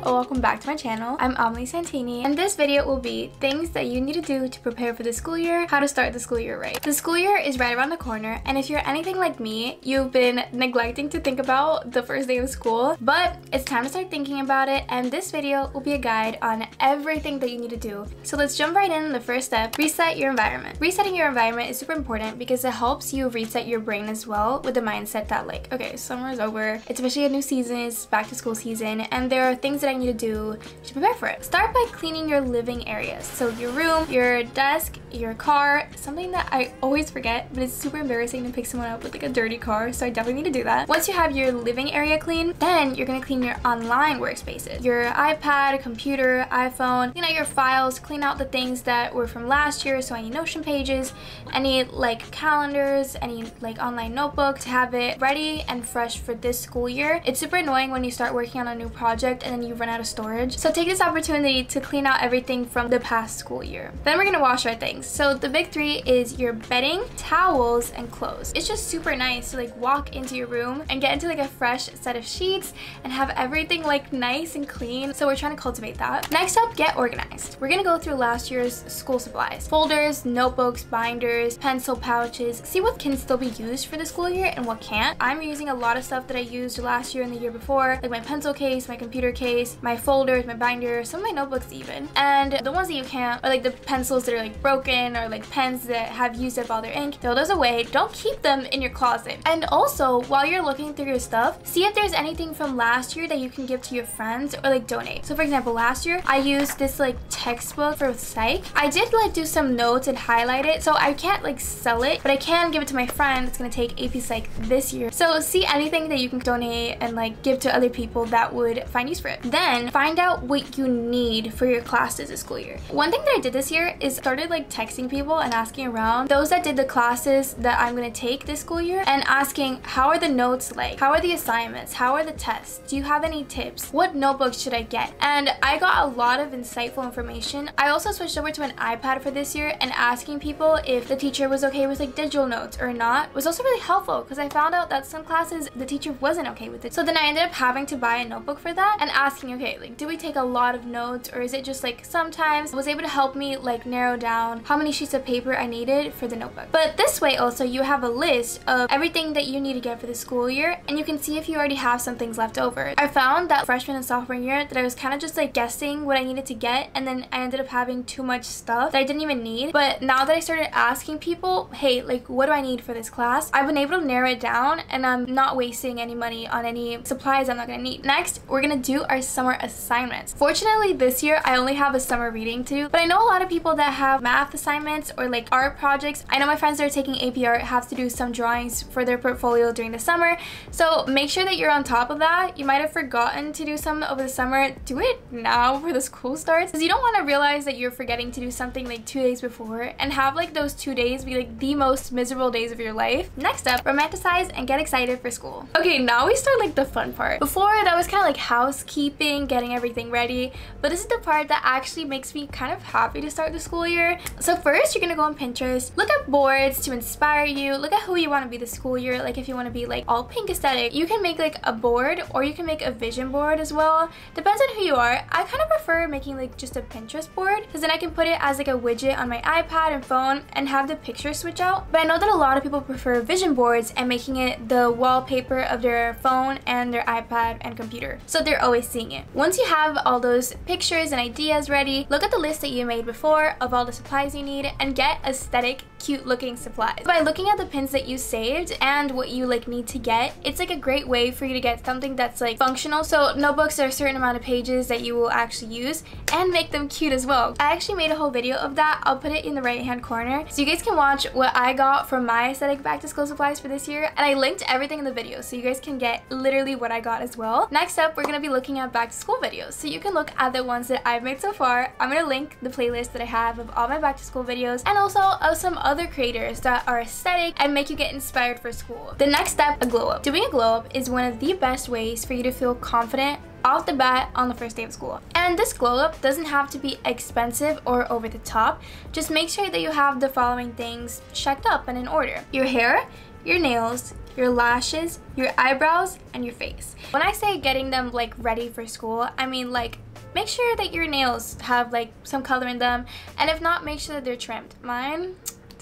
Welcome back to my channel. I'm Amelie Santini, and this video will be things that you need to do to prepare for the school year, how to start the school year right. The school year is right around the corner, and if you're anything like me, you've been neglecting to think about the first day of school, but it's time to start thinking about it, and this video will be a guide on everything that you need to do. So let's jump right in. The first step, reset your environment. Resetting your environment is super important because it helps you reset your brain as well with the mindset that like, okay, summer is over, it's officially a new season, it's back to school season, and there are things that I need to do to prepare for it. Start by cleaning your living areas. So your room, your desk, your car, something that I always forget, but it's super embarrassing to pick someone up with like a dirty car, so I definitely need to do that. Once you have your living area clean, then you're gonna clean your online workspaces. Your iPad, computer, iPhone, clean out your files, clean out the things that were from last year, so any Notion pages, any like calendars, any like online notebook, to have it ready and fresh for this school year. It's super annoying when you start working on a new project and then you run out of storage. So take this opportunity to clean out everything from the past school year. Then we're gonna wash our things. So the big three is your bedding, towels, and clothes. It's just super nice to like walk into your room and get into like a fresh set of sheets and have everything like nice and clean. So we're trying to cultivate that. Next up, get organized. We're gonna go through last year's school supplies. Folders, notebooks, binders, pencil pouches. See what can still be used for the school year and what can't. I'm using a lot of stuff that I used last year and the year before, like my pencil case, my computer case, my folders, my binders, some of my notebooks even. And the ones that you can't are like the pencils that are like broken or like pens that have used up all their ink. Throw those away. Don't keep them in your closet. And also, while you're looking through your stuff, see if there's anything from last year that you can give to your friends or like donate. So for example, last year I used this like textbook for psych. I did like do some notes and highlight it, so I can't like sell it, but I can give it to my friend that's gonna take AP Psych this year. So see anything that you can donate and like give to other people that would find use for it. Then find out what you need for your classes this school year. One thing that I did this year is started like texting people and asking around those that did the classes that I'm gonna take this school year and asking, how are the notes like? How are the assignments? How are the tests? Do you have any tips? What notebooks should I get? And I got a lot of insightful information. I also switched over to an iPad for this year, and asking people if the teacher was okay with like digital notes or not was also really helpful because I found out that some classes the teacher wasn't okay with it. So then I ended up having to buy a notebook for that and asking, okay, like do we take a lot of notes or is it just like sometimes? It was able to help me like narrow down how many sheets of paper I needed for the notebook. But this way also you have a list of everything that you need to get for the school year, and you can see if you already have some things left over. I found that freshman and sophomore year that I was kind of just like guessing what I needed to get, and then I ended up having too much stuff that I didn't even need. But now that I started asking people, hey, like what do I need for this class, I've been able to narrow it down and I'm not wasting any money on any supplies I'm not gonna need. Next, we're gonna do our summer assignments. Fortunately, this year I only have a summer reading to, but I know a lot of people that have math assignments or like art projects. I know my friends that are taking AP art have to do some drawings for their portfolio during the summer, so make sure that you're on top of that. You might have forgotten to do some over the summer. Do it now before the school starts, because you don't want to realize that you're forgetting to do something like 2 days before and have like those 2 days be like the most miserable days of your life. Next up, romanticize and get excited for school. Okay, now we start like the fun part. Before, that was kind of like housekeeping, getting everything ready, but this is the part that actually makes me kind of happy to start the school year. So first, you're gonna go on Pinterest, look at boards to inspire you, look at who you want to be this school year. Like if you want to be like all pink aesthetic, you can make like a board, or you can make a vision board as well. Depends on who you are. I kind of prefer making like just a Pinterest board because then I can put it as like a widget on my iPad and phone and have the pictures switch out. But I know that a lot of people prefer vision boards and making it the wallpaper of their phone and their iPad and computer, so they're always seeing it. Once you have all those pictures and ideas ready, look at the list that you made before of all the supplies you need and get aesthetic, cute looking supplies. By looking at the pins that you saved and what you like need to get, it's like a great way for you to get something that's like functional. So notebooks are a certain amount of pages that you will actually use, and make them cute as well. I actually made a whole video of that. I'll put it in the right hand corner so you guys can watch what I got from my aesthetic back to school supplies for this year, and I linked everything in the video so you guys can get literally what I got as well. Next up, we're gonna be looking at back to school videos, so you can look at the ones that I've made so far. I'm gonna link the playlist that I have of all my back to school videos and also of some other other creators that are aesthetic and make you get inspired for school. The next step, a glow up. Doing a glow up is one of the best ways for you to feel confident off the bat on the first day of school. And this glow up doesn't have to be expensive or over the top. Just make sure that you have the following things checked up and in order: your hair, your nails, your lashes, your eyebrows, and your face. When I say getting them like ready for school, I mean like make sure that your nails have like some color in them, and if not, make sure that they're trimmed. Mine,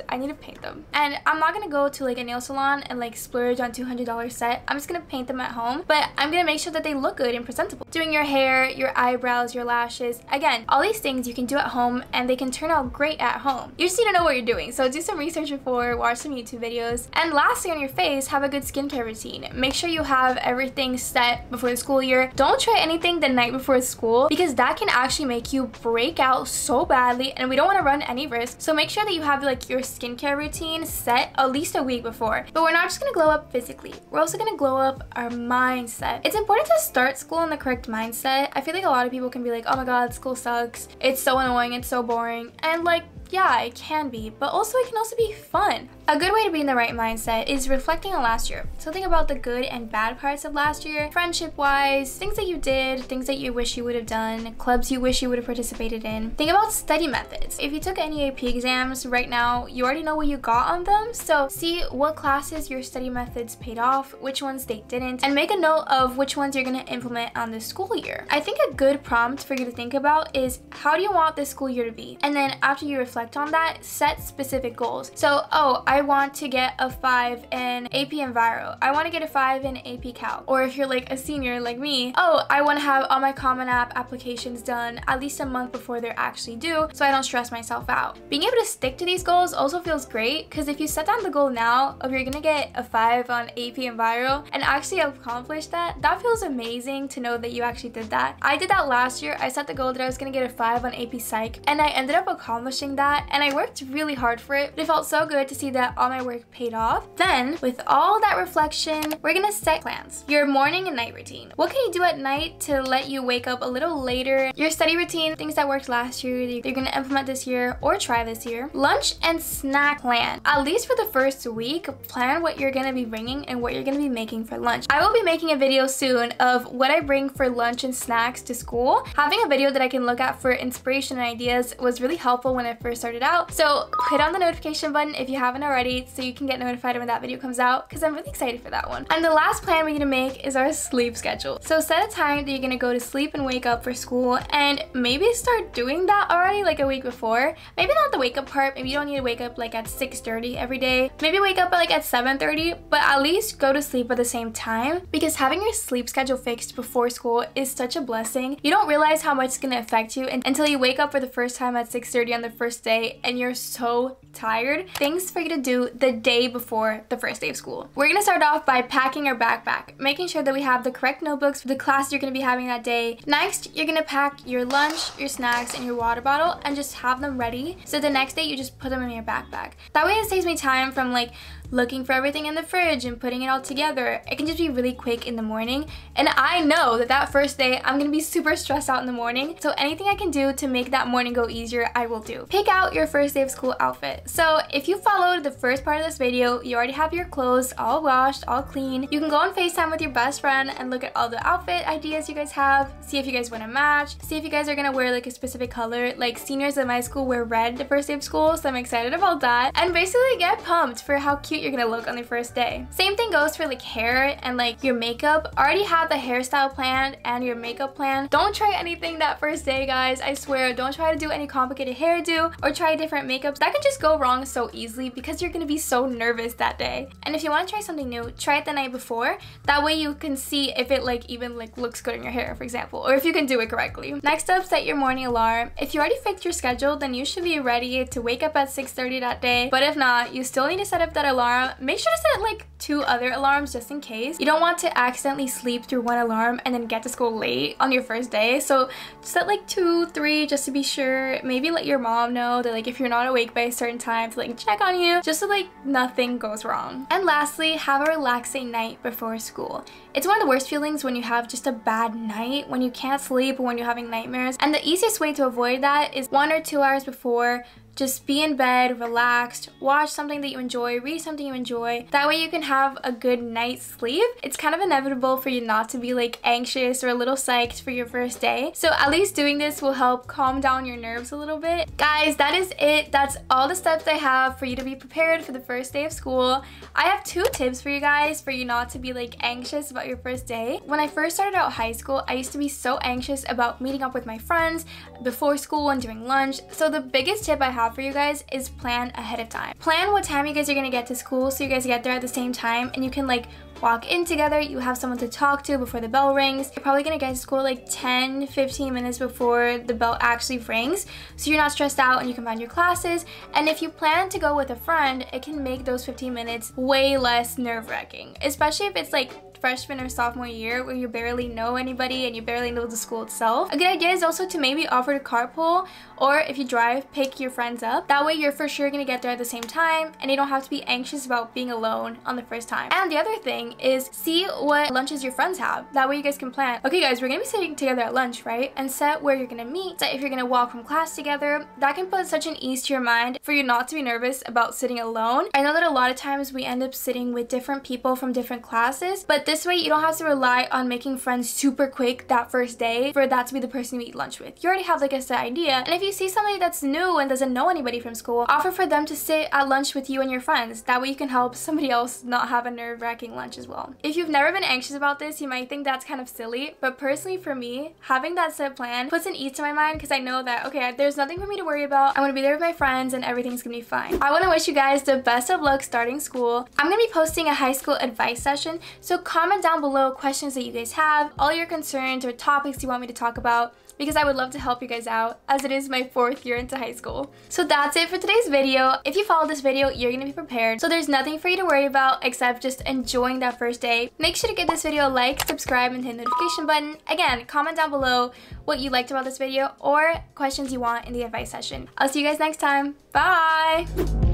I need to paint them. And I'm not gonna go to like a nail salon and like splurge on $200 set. I'm just gonna paint them at home, but I'm gonna make sure that they look good and presentable. Doing your hair, your eyebrows, your lashes, again, all these things you can do at home and they can turn out great at home. You just need to know what you're doing, so do some research before, watch some YouTube videos. And lastly, on your face, have a good skincare routine. Make sure you have everything set before the school year. Don't try anything the night before school, because that can actually make you break out so badly, and we don't want to run any risk. So make sure that you have like your skincare routine set at least a week before. But we're not just gonna glow up physically, we're also gonna glow up our mindset. It's important to start school in the correct mindset. I feel like a lot of people can be like, oh my god, school sucks, it's so annoying, it's so boring, and like, yeah, it can be, but also it can also be fun. A good way to be in the right mindset is reflecting on last year. So think about the good and bad parts of last year, friendship-wise, things that you did, things that you wish you would have done, clubs you wish you would have participated in. Think about study methods. If you took any AP exams right now, you already know what you got on them, so see what classes your study methods paid off, which ones they didn't, and make a note of which ones you're gonna implement on this school year. I think a good prompt for you to think about is, how do you want this school year to be? And then after you reflect on that, set specific goals. So, oh, I want to get a 5 in AP Enviro. I want to get a 5 in AP Calc. Or if you're like a senior like me, oh, I want to have all my Common App applications done at least a month before they're actually due, so I don't stress myself out. Being able to stick to these goals also feels great, because if you set down the goal now of you're gonna get a 5 on AP Enviro and actually accomplish that, that feels amazing to know that you actually did that. I did that last year. I set the goal that I was gonna get a 5 on AP Psych, and I ended up accomplishing that, and I worked really hard for it, but it felt so good to see that all my work paid off. Then, with all that reflection, we're gonna set plans. Your morning and night routine. What can you do at night to let you wake up a little later? Your study routine, things that worked last year, that you're gonna implement this year or try this year. Lunch and snack plan. At least for the first week, plan what you're gonna be bringing and what you're gonna be making for lunch. I will be making a video soon of what I bring for lunch and snacks to school. Having a video that I can look at for inspiration and ideas was really helpful when I first started out. So hit on the notification button if you haven't already, so you can get notified when that video comes out, because I'm really excited for that one. And the last plan we're gonna make is our sleep schedule. So set a time that you're gonna go to sleep and wake up for school, and maybe start doing that already like a week before. Maybe not the wake up part, maybe you don't need to wake up like at 6:30 every day. Maybe wake up like at 7:30, but at least go to sleep at the same time, because having your sleep schedule fixed before school is such a blessing. You don't realize how much it's gonna affect you until you wake up for the first time at 6:30 on the first day and you're so tired. Things for you to do the day before the first day of school. We're gonna start off by packing our backpack, making sure that we have the correct notebooks for the class you're gonna be having that day. Next, you're gonna pack your lunch, your snacks, and your water bottle, and just have them ready, so the next day you just put them in your backpack. That way it saves me time from like looking for everything in the fridge and putting it all together. It can just be really quick in the morning, and I know that that first day I'm gonna be super stressed out in the morning, so anything I can do to make that morning go easier, I will do. Pick out your first day of school outfit. So if you followed the first part of this video, you already have your clothes all washed, all clean. You can go on FaceTime with your best friend and look at all the outfit ideas you guys have, see if you guys want to match, see if you guys are gonna wear like a specific color. Like seniors in my school wear red the first day of school, so I'm excited about that, and basically get pumped for how cute you're gonna look on the first day. Same thing goes for like hair and like your makeup. Already have the hairstyle planned and your makeup plan. Don't try anything that first day, guys. I swear, don't try to do any complicated hairdo or try different makeups. That can just go wrong so easily because you're gonna be so nervous that day. And if you want to try something new, try it the night before. That way you can see if it like even like looks good in your hair, for example, or if you can do it correctly. Next up, set your morning alarm. If you already fixed your schedule, then you should be ready to wake up at 6:30 that day. But if not, you still need to set up that alarm. Make sure to set like 2 other alarms just in case. You don't want to accidentally sleep through one alarm and then get to school late on your first day. So set like 2, 3 just to be sure. Maybe let your mom know that like if you're not awake by a certain time to like check on you, just so like nothing goes wrong. And lastly, have a relaxing night before school. It's one of the worst feelings when you have just a bad night, when you can't sleep, or when you're having nightmares. And the easiest way to avoid that is 1 or 2 hours before, just be in bed, relaxed, watch something that you enjoy, read something you enjoy. That way you can have a good night's sleep. It's kind of inevitable for you not to be like anxious or a little psyched for your first day. So at least doing this will help calm down your nerves a little bit. Guys, that is it. That's all the steps I have for you to be prepared for the first day of school. I have 2 tips for you guys for you not to be like anxious about your first day. When I first started out high school, I used to be so anxious about meeting up with my friends before school and during lunch. So the biggest tip I have for you guys is plan ahead of time. Plan what time you guys are gonna get to school so you guys get there at the same time and you can like walk in together, you have someone to talk to before the bell rings. You're probably gonna get to school like 10-15 minutes before the bell actually rings, so you're not stressed out and you can find your classes. And if you plan to go with a friend, it can make those 15 minutes way less nerve-wracking, especially if it's like freshman or sophomore year where you barely know anybody and you barely know the school itself. A good idea is also to maybe offer to carpool, or if you drive, pick your friends up. That way you're for sure gonna get there at the same time and you don't have to be anxious about being alone on the first time. And the other thing is see what lunches your friends have. That way you guys can plan, okay guys, we're gonna be sitting together at lunch, right? And set where you're gonna meet, set if you're gonna walk from class together. That can put such an ease to your mind for you not to be nervous about sitting alone. I know that a lot of times we end up sitting with different people from different classes, but this way you don't have to rely on making friends super quick that first day for that to be the person you eat lunch with. You already have like a set idea. And if you see somebody that's new and doesn't know anybody from school, offer for them to sit at lunch with you and your friends. That way you can help somebody else not have a nerve-wracking lunch as well. If you've never been anxious about this, you might think that's kind of silly, but personally for me, having that set plan puts an ease to my mind because I know that, okay, there's nothing for me to worry about. I'm gonna be there with my friends and everything's gonna be fine. I want to wish you guys the best of luck starting school. I'm gonna be posting a high school advice session, so comment down below questions that you guys have, all your concerns or topics you want me to talk about, because I would love to help you guys out as it is my 4th year into high school. So that's it for today's video. If you follow this video, you're gonna be prepared. So there's nothing for you to worry about except just enjoying that first day. Make sure to give this video a like, subscribe, and hit the notification button. Again, comment down below what you liked about this video or questions you want in the advice session. I'll see you guys next time. Bye!